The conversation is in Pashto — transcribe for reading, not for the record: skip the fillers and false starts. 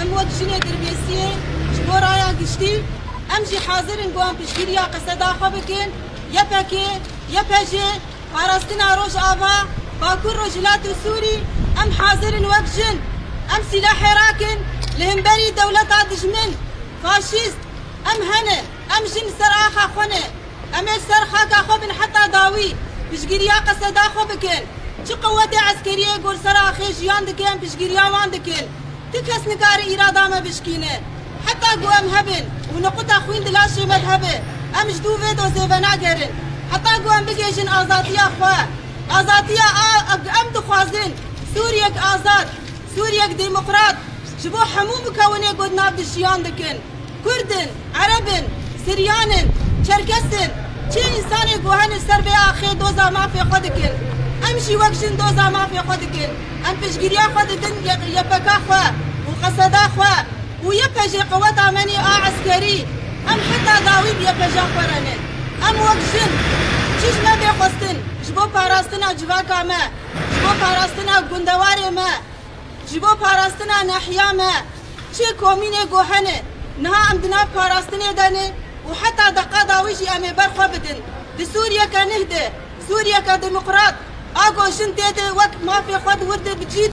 ام وقت جنة دربيسية جبورايا قشتي ام جي حاضرن قوام بشكيريا قصدا خبكين يبكي يبجي فارستنا روش آبا باكور رجلات سوري ام حاضرن وقت جن ام سلاح راكن لهمبري دولة دجمن فاشيست ام هنه ام جن سراخا خونه ام سرخا خبن حتى داوي بشكيريا قصدا خبكين چه قوت عسکریه گل سراخی جیان دکن بشگیریا وان دکن تکس نکار ایرادا ما بشکینه حتی قوام هبن ونقطة خوين دلاشي مذهبه ام جدو فيدو زيفنا قرن حتى قوام بقيشن آزادية خواه آزادية ام دخوازن سوريك آزاد سوريك ديمقراط جبو حمو مكوني قد نابد الجيان دكن كردن عربن سريانن چركسن چه انساني قوهن السر بي آخي دوزا ما في خودكن امشي وقشن دوزا ما في خودكن ام بشگيريا خودكن يبكا خواه وقصدا خواه ويبجي قوات عماني عسكري ام حتى داوي بيبجا خورانن ام وقشن چيش ما بيخوستن جبو پاراستنا جواكا ما جبو پاراستنا گندواري ما جبو پاراستنا نحيا ما چه كوميني گوهنه نها ام دنا پاراستني دانه وحتى دقا داويشي امي برخوا بدن دي سوريا كنهده سوريا كديمقراط اگو جن تيده وقت ما في خود ورد بجيد